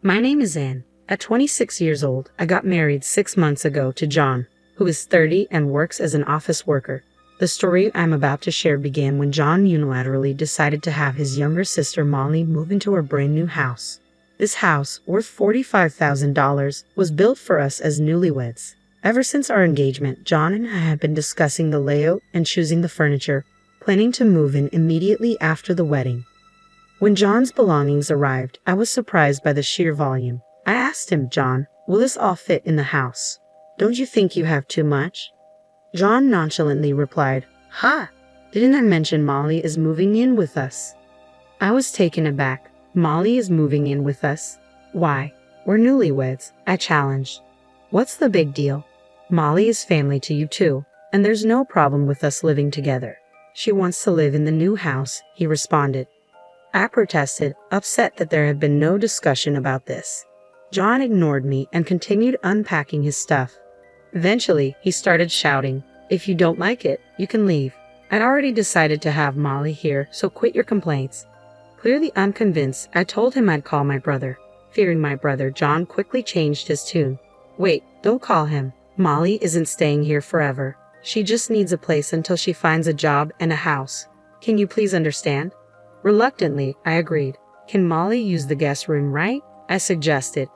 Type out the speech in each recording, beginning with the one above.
My name is Anne. At 26 years old, I got married 6 months ago to John, who is 30 and works as an office worker. The story I'm about to share began when John unilaterally decided to have his younger sister Molly move into our brand new house. This house, worth $45,000, was built for us as newlyweds. Ever since our engagement, John and I have been discussing the layout and choosing the furniture, planning to move in immediately after the wedding. When John's belongings arrived, I was surprised by the sheer volume. I asked him, "John, will this all fit in the house? Don't you think you have too much?" John nonchalantly replied, "Ha! Didn't I mention Molly is moving in with us?" I was taken aback. "Molly is moving in with us? Why, we're newlyweds," I challenged. "What's the big deal? Molly is family to you too, and there's no problem with us living together. She wants to live in the new house," he responded. I protested, upset that there had been no discussion about this. John ignored me and continued unpacking his stuff. Eventually, he started shouting, "If you don't like it, you can leave. I'd already decided to have Molly here, so quit your complaints." Clearly unconvinced, I told him I'd call my brother. Fearing my brother, John quickly changed his tune. "Wait, don't call him. Molly isn't staying here forever. She just needs a place until she finds a job and a house. Can you please understand?" Reluctantly, I agreed. "Can Molly use the guest room, right?" I suggested.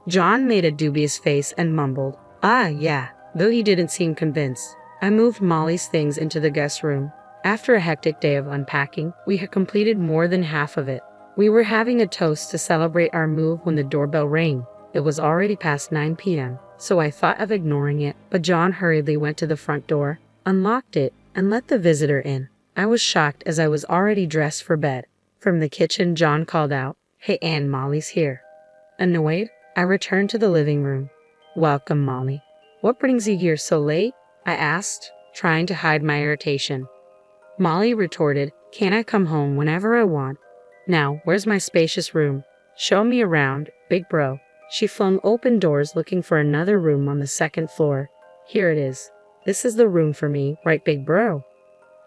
John made a dubious face and mumbled, "Ah, yeah," though he didn't seem convinced. I moved Molly's things into the guest room. After a hectic day of unpacking, we had completed more than half of it. We were having a toast to celebrate our move when the doorbell rang. It was already past 9 p.m., so I thought of ignoring it, but John hurriedly went to the front door, unlocked it, and let the visitor in. I was shocked as I was already dressed for bed. From the kitchen, John called out, "Hey Anne, Molly's here." Annoyed, I returned to the living room. "Welcome, Molly. What brings you here so late?" I asked, trying to hide my irritation. Molly retorted, "Can't I come home whenever I want? Now, where's my spacious room? Show me around, big bro." She flung open doors looking for another room on the second floor. "Here it is. This is the room for me, right, big bro?"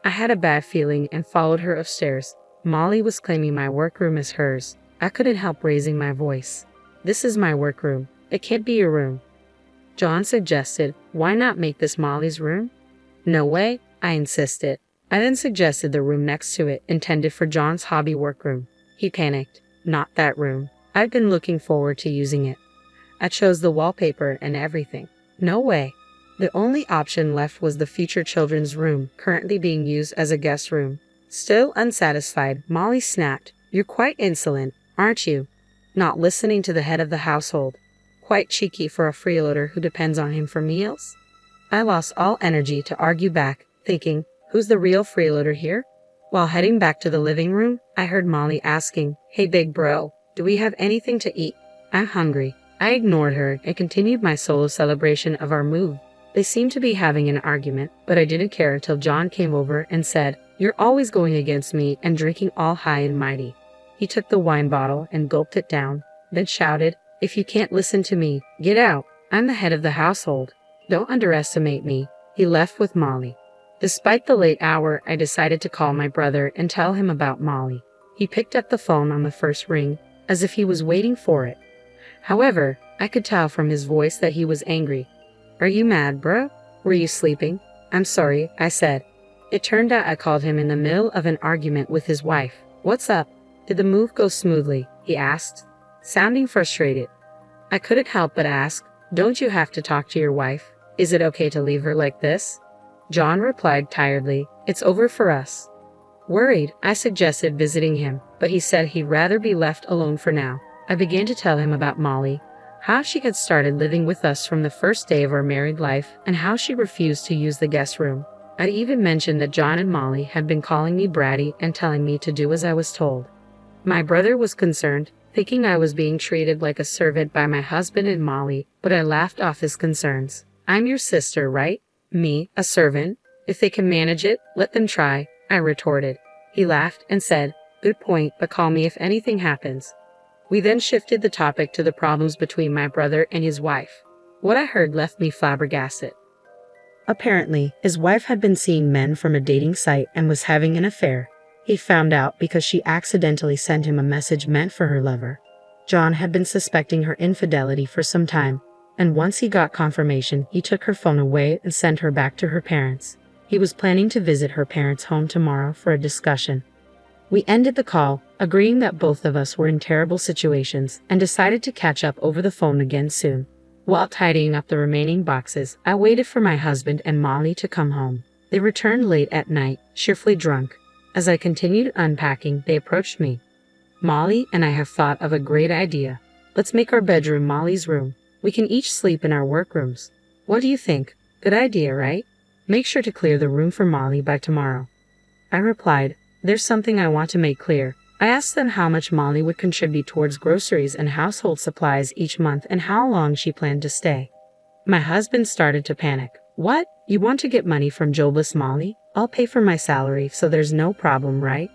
I had a bad feeling and followed her upstairs. Molly was claiming my workroom as hers. I couldn't help raising my voice. "This is my workroom. It can't be your room." John suggested, "Why not make this Molly's room?" "No way," I insisted. I then suggested the room next to it, intended for John's hobby workroom. He panicked. "Not that room. I've been looking forward to using it. I chose the wallpaper and everything." "No way." The only option left was the future children's room, currently being used as a guest room. Still unsatisfied, Molly snapped, "You're quite insolent, aren't you? Not listening to the head of the household. Quite cheeky for a freeloader who depends on him for meals?" I lost all energy to argue back, thinking, who's the real freeloader here? While heading back to the living room, I heard Molly asking, "Hey big bro, do we have anything to eat? I'm hungry." I ignored her and continued my solo celebration of our move. They seemed to be having an argument, but I didn't care until John came over and said, "You're always going against me and drinking all high and mighty." He took the wine bottle and gulped it down, then shouted, "If you can't listen to me, get out. I'm the head of the household. Don't underestimate me." He left with Molly. Despite the late hour, I decided to call my brother and tell him about Molly. He picked up the phone on the first ring, as if he was waiting for it. However, I could tell from his voice that he was angry. "Are you mad, bro? Were you sleeping?" "I'm sorry," I said. It turned out I called him in the middle of an argument with his wife. "What's up? Did the move go smoothly?" he asked, sounding frustrated. I couldn't help but ask, "Don't you have to talk to your wife? Is it okay to leave her like this?" John replied tiredly, "It's over for us." Worried, I suggested visiting him, but he said he'd rather be left alone for now. I began to tell him about Molly, how she had started living with us from the first day of our married life, and how she refused to use the guest room. I'd even mentioned that John and Molly had been calling me bratty and telling me to do as I was told. My brother was concerned, thinking I was being treated like a servant by my husband and Molly, but I laughed off his concerns. "I'm your sister, right? Me, a servant? If they can manage it, let them try," I retorted. He laughed and said, "Good point, but call me if anything happens." We then shifted the topic to the problems between my brother and his wife. What I heard left me flabbergasted. Apparently, his wife had been seeing men from a dating site and was having an affair. He found out because she accidentally sent him a message meant for her lover. John had been suspecting her infidelity for some time, and once he got confirmation, he took her phone away and sent her back to her parents. He was planning to visit her parents' home tomorrow for a discussion. We ended the call, agreeing that both of us were in terrible situations, and decided to catch up over the phone again soon. While tidying up the remaining boxes, I waited for my husband and Molly to come home. They returned late at night, cheerfully drunk. As I continued unpacking, they approached me. "Molly and I have thought of a great idea. Let's make our bedroom Molly's room. We can each sleep in our workrooms. What do you think? Good idea, right? Make sure to clear the room for Molly by tomorrow." I replied, "There's something I want to make clear." I asked them how much Molly would contribute towards groceries and household supplies each month and how long she planned to stay. My husband started to panic. "What? You want to get money from jobless Molly? I'll pay for my salary, so there's no problem, right?"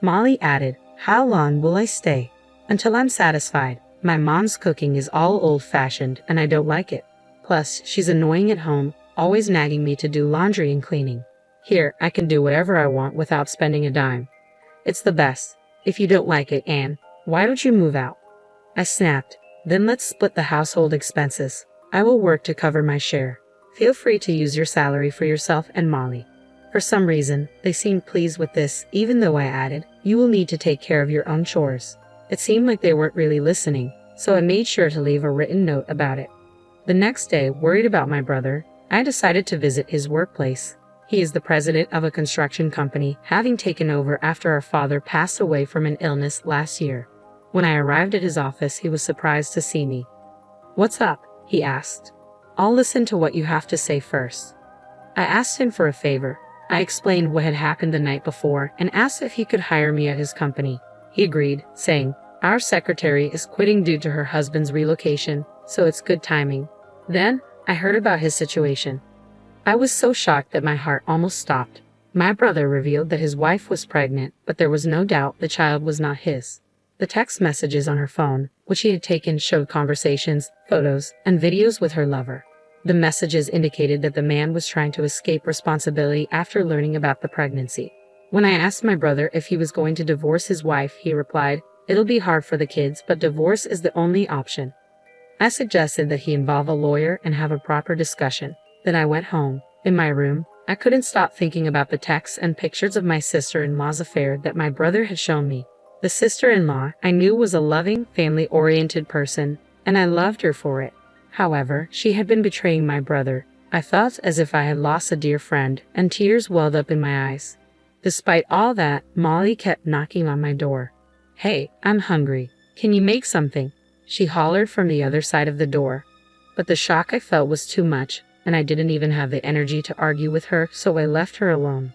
Molly added, "How long will I stay?" "Until I'm satisfied. My mom's cooking is all old-fashioned and I don't like it. Plus, she's annoying at home, always nagging me to do laundry and cleaning. Here, I can do whatever I want without spending a dime. It's the best. If you don't like it, Anne, why don't you move out?" I snapped, "Then let's split the household expenses. I will work to cover my share. Feel free to use your salary for yourself and Molly." For some reason, they seemed pleased with this, even though I added, "You will need to take care of your own chores." It seemed like they weren't really listening, so I made sure to leave a written note about it. The next day, worried about my brother, I decided to visit his workplace. He is the president of a construction company, having taken over after our father passed away from an illness last year. When I arrived at his office, he was surprised to see me. "What's up?" he asked. "I'll listen to what you have to say first." I asked him for a favor. I explained what had happened the night before and asked if he could hire me at his company. He agreed, saying, "Our secretary is quitting due to her husband's relocation, so it's good timing." Then, I heard about his situation. I was so shocked that my heart almost stopped. My brother revealed that his wife was pregnant, but there was no doubt the child was not his. The text messages on her phone, which he had taken, showed conversations, photos, and videos with her lover. The messages indicated that the man was trying to escape responsibility after learning about the pregnancy. When I asked my brother if he was going to divorce his wife, he replied, "It'll be hard for the kids, but divorce is the only option." I suggested that he involve a lawyer and have a proper discussion. Then I went home. In my room, I couldn't stop thinking about the texts and pictures of my sister-in-law's affair that my brother had shown me. The sister-in-law I knew was a loving, family-oriented person, and I loved her for it. However, she had been betraying my brother. I felt as if I had lost a dear friend, and tears welled up in my eyes. Despite all that, Molly kept knocking on my door. "Hey, I'm hungry. Can you make something?" she hollered from the other side of the door. But the shock I felt was too much, and I didn't even have the energy to argue with her, so I left her alone.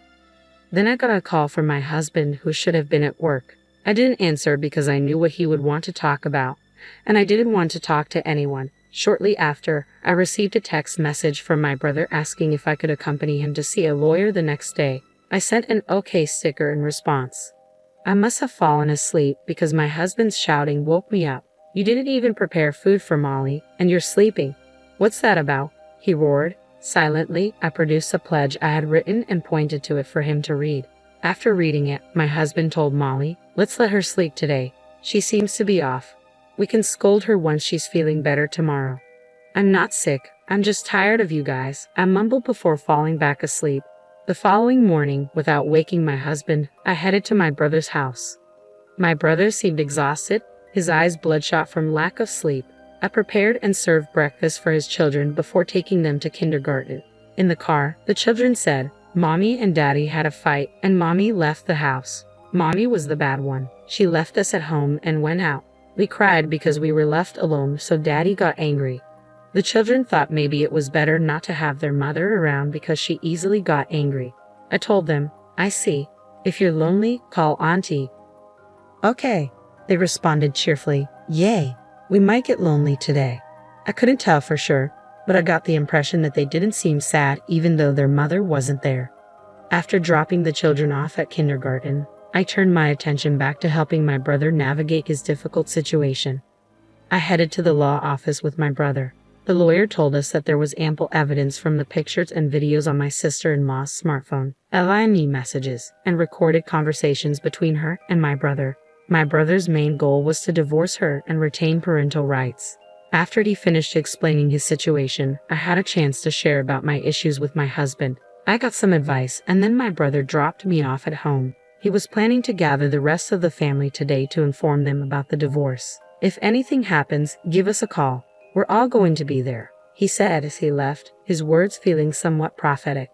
Then I got a call from my husband, who should have been at work. I didn't answer because I knew what he would want to talk about, and I didn't want to talk to anyone. Shortly after, I received a text message from my brother asking if I could accompany him to see a lawyer the next day. I sent an OK sticker in response. I must have fallen asleep because my husband's shouting woke me up. "You didn't even prepare food for Molly, and you're sleeping. What's that about?" he roared. Silently, I produced a pledge I had written and pointed to it for him to read. After reading it, my husband told Molly, "Let's let her sleep today. She seems to be off. We can scold her once she's feeling better tomorrow." "I'm not sick. I'm just tired of you guys," I mumbled before falling back asleep. The following morning, without waking my husband, I headed to my brother's house. My brother seemed exhausted, his eyes bloodshot from lack of sleep. I prepared and served breakfast for his children before taking them to kindergarten. In the car, the children said, "Mommy and Daddy had a fight, and Mommy left the house." Mommy was the bad one. She left us at home and went out. We cried because we were left alone, so Daddy got angry. The children thought maybe it was better not to have their mother around because she easily got angry. I told them, "I see. If you're lonely, call Auntie." "Okay," they responded cheerfully. "Yay, we might get lonely today." I couldn't tell for sure, but I got the impression that they didn't seem sad even though their mother wasn't there. After dropping the children off at kindergarten, I turned my attention back to helping my brother navigate his difficult situation. I headed to the law office with my brother. The lawyer told us that there was ample evidence from the pictures and videos on my sister-in-law's smartphone, LIME messages, and recorded conversations between her and my brother. My brother's main goal was to divorce her and retain parental rights. After he finished explaining his situation, I had a chance to share about my issues with my husband. I got some advice, and then my brother dropped me off at home. He was planning to gather the rest of the family today to inform them about the divorce. "If anything happens, give us a call. We're all going to be there," he said as he left, his words feeling somewhat prophetic.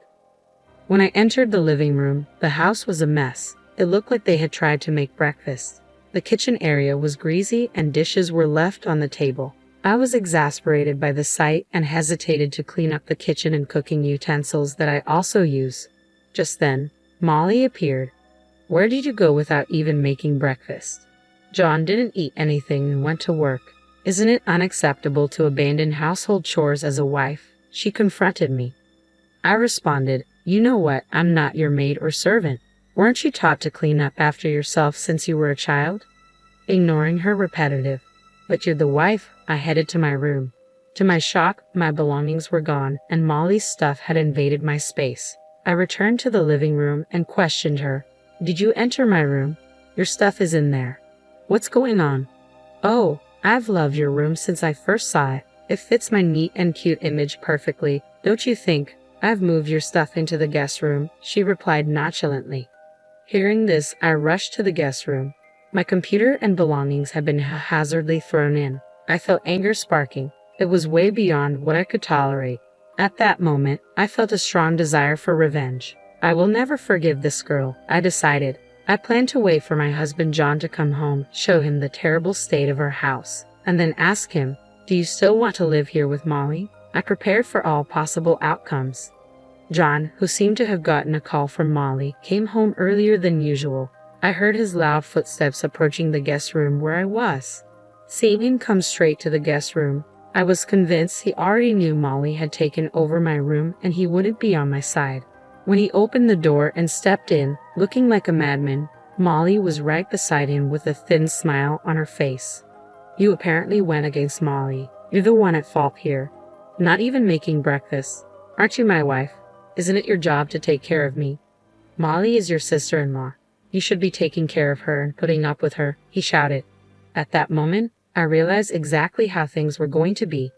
When I entered the living room, the house was a mess. It looked like they had tried to make breakfast. The kitchen area was greasy and dishes were left on the table. I was exasperated by the sight and hesitated to clean up the kitchen and cooking utensils that I also use. Just then, Molly appeared. "Where did you go without even making breakfast?" "John didn't eat anything and went to work." "Isn't it unacceptable to abandon household chores as a wife?" she confronted me. I responded, "You know what, I'm not your maid or servant. Weren't you taught to clean up after yourself since you were a child?" Ignoring her repetitive, "But you're the wife," I headed to my room. To my shock, my belongings were gone, and Molly's stuff had invaded my space. I returned to the living room and questioned her. "Did you enter my room? Your stuff is in there. What's going on?" "Oh, I've loved your room since I first saw it. It fits my neat and cute image perfectly, don't you think? I've moved your stuff into the guest room," she replied nonchalantly. Hearing this, I rushed to the guest room. My computer and belongings had been haphazardly thrown in. I felt anger sparking. It was way beyond what I could tolerate. At that moment, I felt a strong desire for revenge. I will never forgive this girl, I decided. I planned to wait for my husband John to come home, show him the terrible state of our house, and then ask him, "Do you still want to live here with Molly?" I prepared for all possible outcomes. John, who seemed to have gotten a call from Molly, came home earlier than usual. I heard his loud footsteps approaching the guest room where I was. Seeing him come straight to the guest room, I was convinced he already knew Molly had taken over my room and he wouldn't be on my side. When he opened the door and stepped in, looking like a madman, Molly was right beside him with a thin smile on her face. "You apparently went against Molly. You're the one at fault here. Not even making breakfast. Aren't you my wife? Isn't it your job to take care of me? Molly is your sister-in-law. You should be taking care of her and putting up with her," he shouted. At that moment, I realized exactly how things were going to be.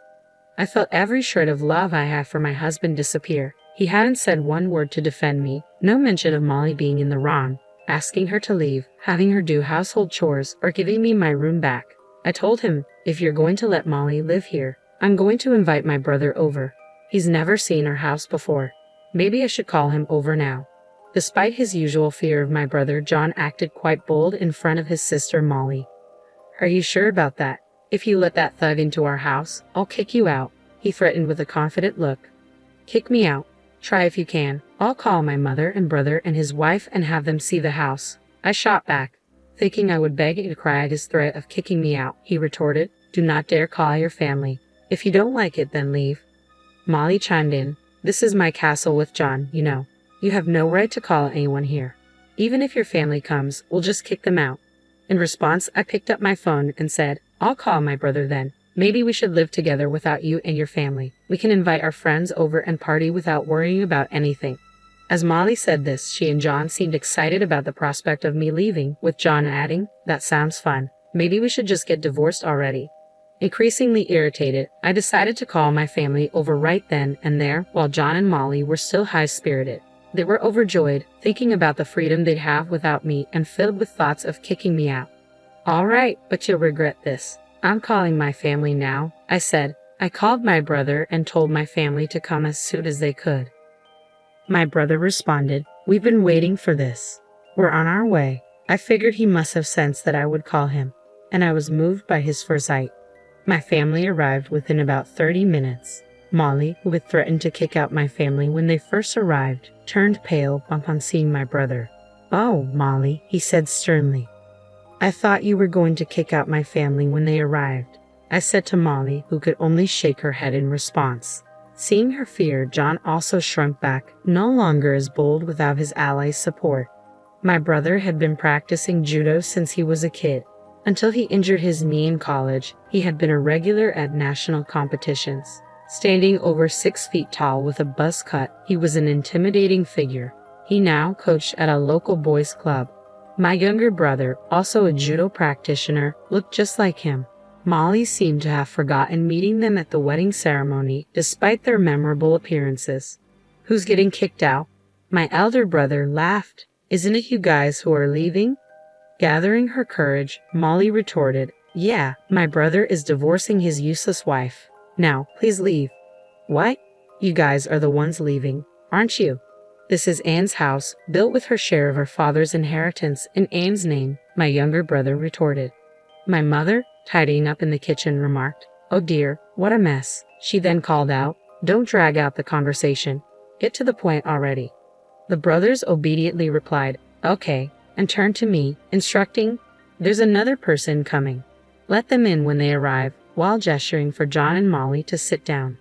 I felt every shred of love I had for my husband disappear. He hadn't said one word to defend me, no mention of Molly being in the wrong, asking her to leave, having her do household chores, or giving me my room back. I told him, "If you're going to let Molly live here, I'm going to invite my brother over. He's never seen our house before. Maybe I should call him over now." Despite his usual fear of my brother, John acted quite bold in front of his sister Molly. "Are you sure about that? If you let that thug into our house, I'll kick you out," he threatened with a confident look. "Kick me out? Try if you can. I'll call my mother and brother and his wife and have them see the house." I shot back. Thinking I would beg and cry at his threat of kicking me out, he retorted, "Do not dare call your family. If you don't like it, then leave." Molly chimed in, "This is my castle with John, you know. You have no right to call anyone here. Even if your family comes, we'll just kick them out." In response, I picked up my phone and said, "I'll call my brother then. Maybe we should live together without you and your family. We can invite our friends over and party without worrying about anything." As Molly said this, she and John seemed excited about the prospect of me leaving, with John adding, "That sounds fun. Maybe we should just get divorced already." Increasingly irritated, I decided to call my family over right then and there while John and Molly were still high-spirited. They were overjoyed, thinking about the freedom they'd have without me and filled with thoughts of kicking me out. "All right, but you'll regret this. I'm calling my family now," I said. I called my brother and told my family to come as soon as they could. My brother responded, "We've been waiting for this. We're on our way." I figured he must have sensed that I would call him, and I was moved by his foresight. My family arrived within about 30 minutes. Molly, who had threatened to kick out my family when they first arrived, turned pale upon seeing my brother. "Oh, Molly," he said sternly. "I thought you were going to kick out my family when they arrived," I said to Molly, who could only shake her head in response. Seeing her fear, John also shrunk back, no longer as bold without his allies' support. My brother had been practicing judo since he was a kid. Until he injured his knee in college, he had been a regular at national competitions. Standing over 6 feet tall with a buzz cut, he was an intimidating figure. He now coached at a local boys' club. My younger brother, also a judo practitioner, looked just like him. Molly seemed to have forgotten meeting them at the wedding ceremony, despite their memorable appearances. Who's getting kicked out? My elder brother laughed. Isn't it you guys who are leaving? Gathering her courage, Molly retorted, yeah, my brother is divorcing his useless wife. Now, please leave. What? You guys are the ones leaving, aren't you? This is Anne's house, built with her share of her father's inheritance in Anne's name, my younger brother retorted. My mother, tidying up in the kitchen, remarked, oh dear, what a mess. She then called out, don't drag out the conversation. Get to the point already. The brothers obediently replied, okay, and turned to me, instructing, there's another person coming. Let them in when they arrive, while gesturing for John and Molly to sit down.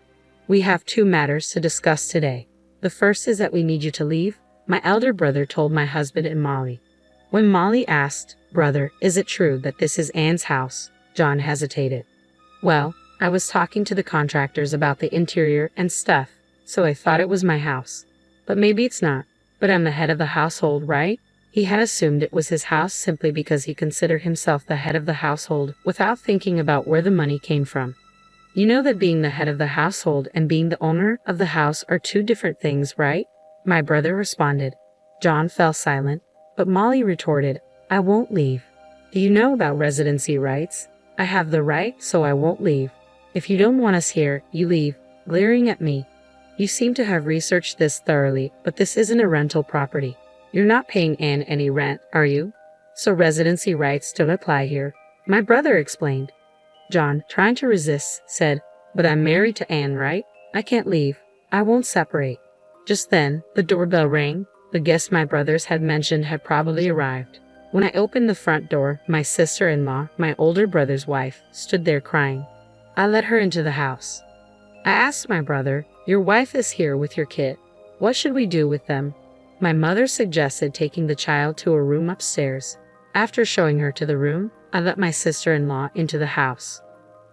We have 2 matters to discuss today. The first is that we need you to leave, my elder brother told my husband and Molly. When Molly asked, brother, is it true that this is Anne's house? John hesitated. Well, I was talking to the contractors about the interior and stuff, so I thought it was my house. But maybe it's not. But I'm the head of the household, right? He had assumed it was his house simply because he considered himself the head of the household without thinking about where the money came from. You know that being the head of the household and being the owner of the house are 2 different things, right? My brother responded. John fell silent, but Molly retorted, I won't leave. Do you know about residency rights? I have the right, so I won't leave. If you don't want us here, you leave, glaring at me. You seem to have researched this thoroughly, but this isn't a rental property. You're not paying Anne any rent, are you? So residency rights don't apply here. My brother explained. John, trying to resist, said, but I'm married to Anne, right? I can't leave. I won't separate. Just then, the doorbell rang. The guest my brothers had mentioned had probably arrived. When I opened the front door, my sister-in-law, my older brother's wife, stood there crying. I let her into the house. I asked my brother, your wife is here with your kid. What should we do with them? My mother suggested taking the child to a room upstairs. After showing her to the room, I let my sister-in-law into the house.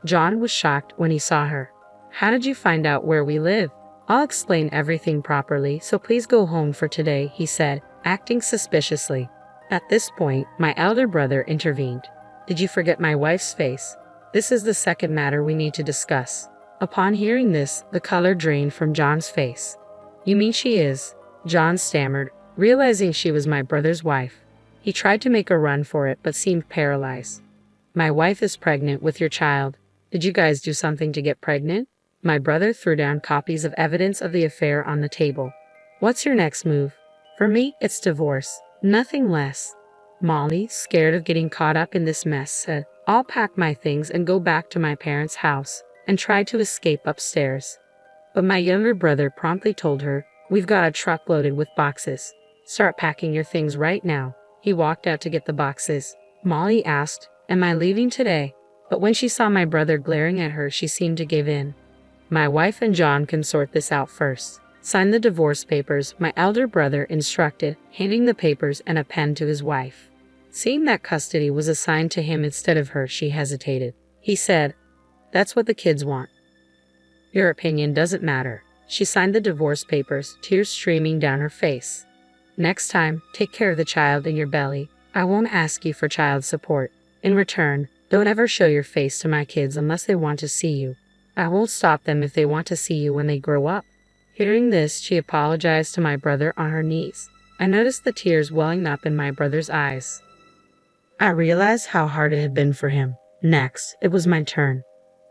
John was shocked when he saw her. How did you find out where we live? I'll explain everything properly, so please go home for today, he said, acting suspiciously. At this point, my elder brother intervened. Did you forget my wife's face? This is the second matter we need to discuss. Upon hearing this, the color drained from John's face. You mean she is? John stammered, realizing she was my brother's wife. He tried to make a run for it but seemed paralyzed. My wife is pregnant with your child. Did you guys do something to get pregnant? My brother threw down copies of evidence of the affair on the table. What's your next move? For me, it's divorce. Nothing less. Molly, scared of getting caught up in this mess, said, I'll pack my things and go back to my parents' house, and tried to escape upstairs. But my younger brother promptly told her, we've got a truck loaded with boxes. Start packing your things right now. He walked out to get the boxes. Molly asked, am I leaving today? But when she saw my brother glaring at her, she seemed to give in. My wife and John can sort this out first. Sign the divorce papers, my elder brother instructed, handing the papers and a pen to his wife. Seeing that custody was assigned to him instead of her, she hesitated. He said, that's what the kids want. Your opinion doesn't matter. She signed the divorce papers, tears streaming down her face. Next time, take care of the child in your belly. I won't ask you for child support. In return, don't ever show your face to my kids unless they want to see you. I won't stop them if they want to see you when they grow up. Hearing this, she apologized to my brother on her knees. I noticed the tears welling up in my brother's eyes. I realized how hard it had been for him. Next, it was my turn.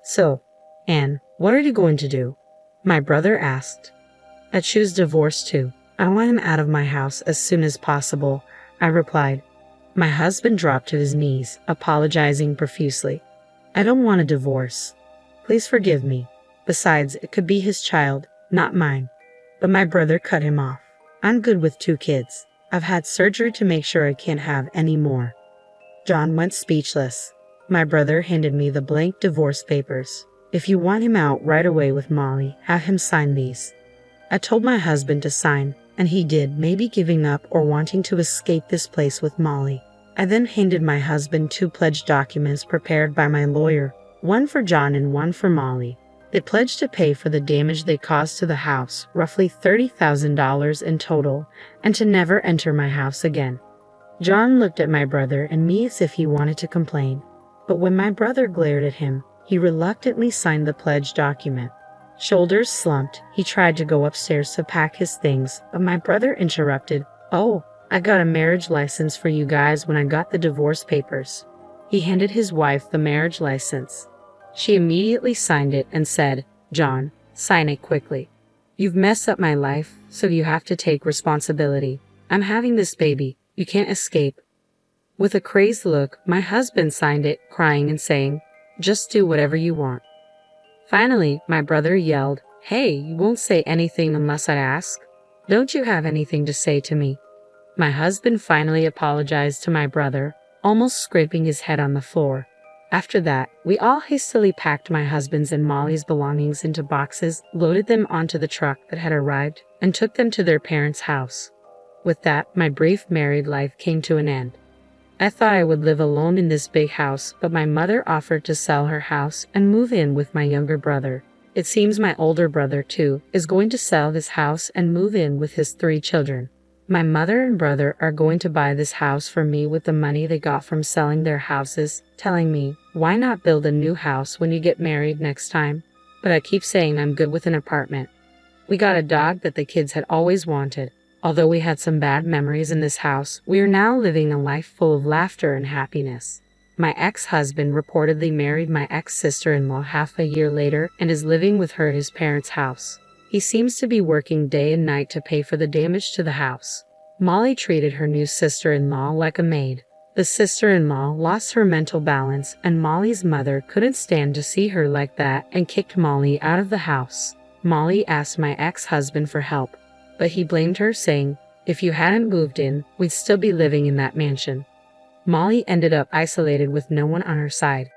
So, Anne, what are you going to do? My brother asked. I choose divorce too. I want him out of my house as soon as possible, I replied. My husband dropped to his knees, apologizing profusely. I don't want a divorce. Please forgive me. Besides, it could be his child, not mine. But my brother cut him off. I'm good with 2 kids. I've had surgery to make sure I can't have any more. John went speechless. My brother handed me the blank divorce papers. If you want him out right away with Molly, have him sign these. I told my husband to sign, and he did, maybe giving up or wanting to escape this place with Molly. I then handed my husband 2 pledge documents prepared by my lawyer, one for John and one for Molly. They pledged to pay for the damage they caused to the house, roughly $30,000 in total, and to never enter my house again. John looked at my brother and me as if he wanted to complain. But when my brother glared at him, he reluctantly signed the pledge document. Shoulders slumped, he tried to go upstairs to pack his things, but my brother interrupted. "Oh, I got a marriage license for you guys when I got the divorce papers." He handed his wife the marriage license. She immediately signed it and said, "John, sign it quickly. You've messed up my life, so you have to take responsibility. I'm having this baby. You can't escape." With a crazed look, my husband signed it, crying and saying, "Just do whatever you want." Finally, my brother yelled, "Hey, you won't say anything unless I ask? Don't you have anything to say to me?" My husband finally apologized to my brother, almost scraping his head on the floor. After that, we all hastily packed my husband's and Molly's belongings into boxes, loaded them onto the truck that had arrived, and took them to their parents' house. With that, my brief married life came to an end. I thought I would live alone in this big house, but my mother offered to sell her house and move in with my younger brother. It seems my older brother, too, is going to sell this house and move in with his 3 children. My mother and brother are going to buy this house for me with the money they got from selling their houses, telling me, "Why not build a new house when you get married next time?" But I keep saying I'm good with an apartment. We got a dog that the kids had always wanted. Although we had some bad memories in this house, we are now living a life full of laughter and happiness. My ex-husband reportedly married my ex-sister-in-law half a year later and is living with her at his parents' house. He seems to be working day and night to pay for the damage to the house. Molly treated her new sister-in-law like a maid. The sister-in-law lost her mental balance, and Molly's mother couldn't stand to see her like that and kicked Molly out of the house. Molly asked my ex-husband for help, but he blamed her, saying, "If you hadn't moved in, we'd still be living in that mansion." Molly ended up isolated with no one on her side.